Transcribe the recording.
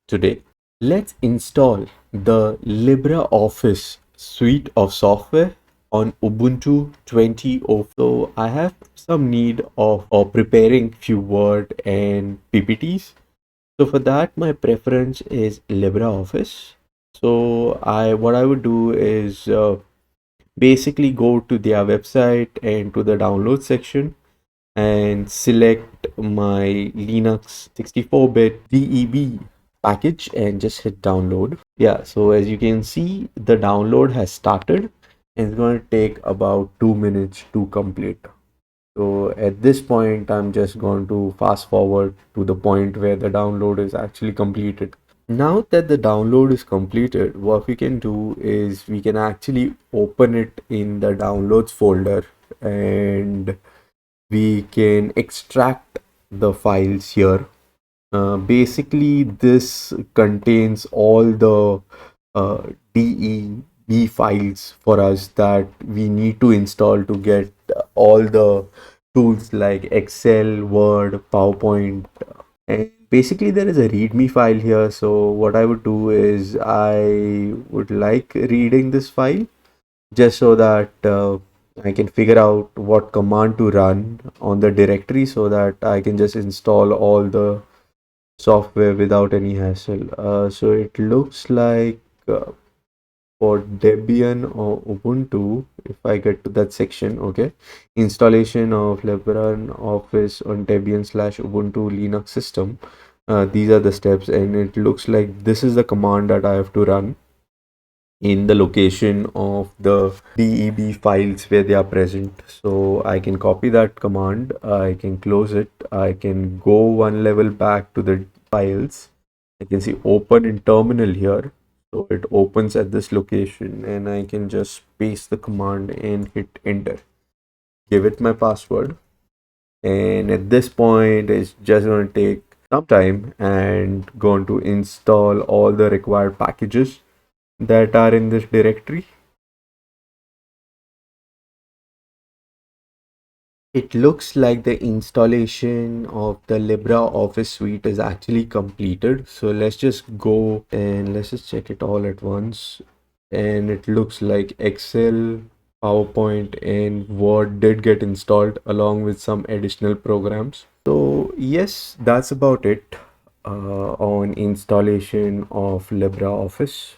today. Let's install the LibreOffice suite of software on Ubuntu 20.04. So I have some need of preparing few Word and PPTs. So for that, my preference is LibreOffice. So what I would do is basically go to their website and to the download section and select my Linux 64-bit DEB package and just hit download. Yeah, so as you can see, the download has started and it's going to take about 2 minutes to complete. So at this point, I'm just going to fast forward to the point where the download is actually completed. Now that the download is completed, what we can do is we can actually open it in the downloads folder and we can extract the files here. Basically, this contains all the uh, DEB files for us that we need to install to get all the tools like Excel, Word, PowerPoint. And basically, there is a README file here. So, what I would do is I would like reading this file just so that I can figure out what command to run on the directory so that I can just install all the software without any hassle. So it looks like for Debian or Ubuntu, if I get to that section, okay, installation of LibreOffice on Debian/Ubuntu Linux system. These are the steps, and it looks like this is the command that I have to run in the location of the DEB files where they are present. So I can copy that command, I can close it, I can go one level back to the files. I can see open in terminal here. So it opens at this location and I can just paste the command and hit enter. Give it my password. And at this point, it's just going to take some time and going to install all the required packages that are in this directory. It looks like the installation of the LibreOffice suite is actually completed. So let's just go and let's just check it all at once. And it looks like Excel, PowerPoint, and Word did get installed along with some additional programs. So yes, that's about it on installation of LibreOffice.